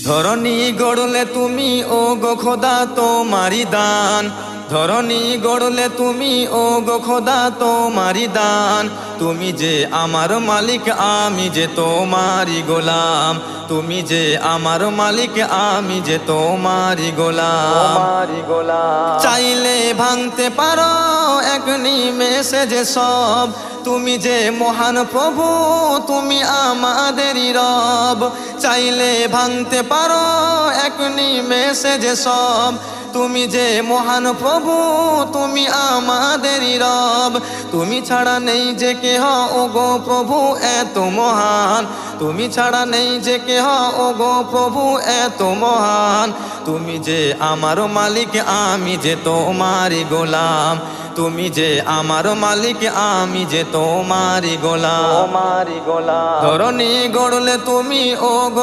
ধরণী গড়লে তুমি ও গো খোদা তোমারি দান, ধরণী গড়লে তুমি ও গো খোদা তোমারি দান। তুমি যে আমার মালিক আমি যে তোমারি গোলাম, তুমি যে আমার মালিক আমি যে তোমারি গোলাম। চাইলে ভাঙতে পারো এক নিমেষে যে সব, তুমি যে মহান প্রভু তুমি আমাদেরই রব। চাইলে ভাঙতে পারো এক নিমেষে যে সব, তুমি যে মহান প্রভু তুমি আমাদেরই রব। তুমি ছাড়া নেই যে কেহ ও গো প্রভু এত মহান, তুমি ছাড়া নেই যে কেহ ও গো প্রভু এত মহান। তুমি যে আমার মালিক আমি যে তোমারি গোলাম, তুমি যে আমার মালিক আমি যে তোমারি গোলাম। ধরণী গড়লে তুমি ও গো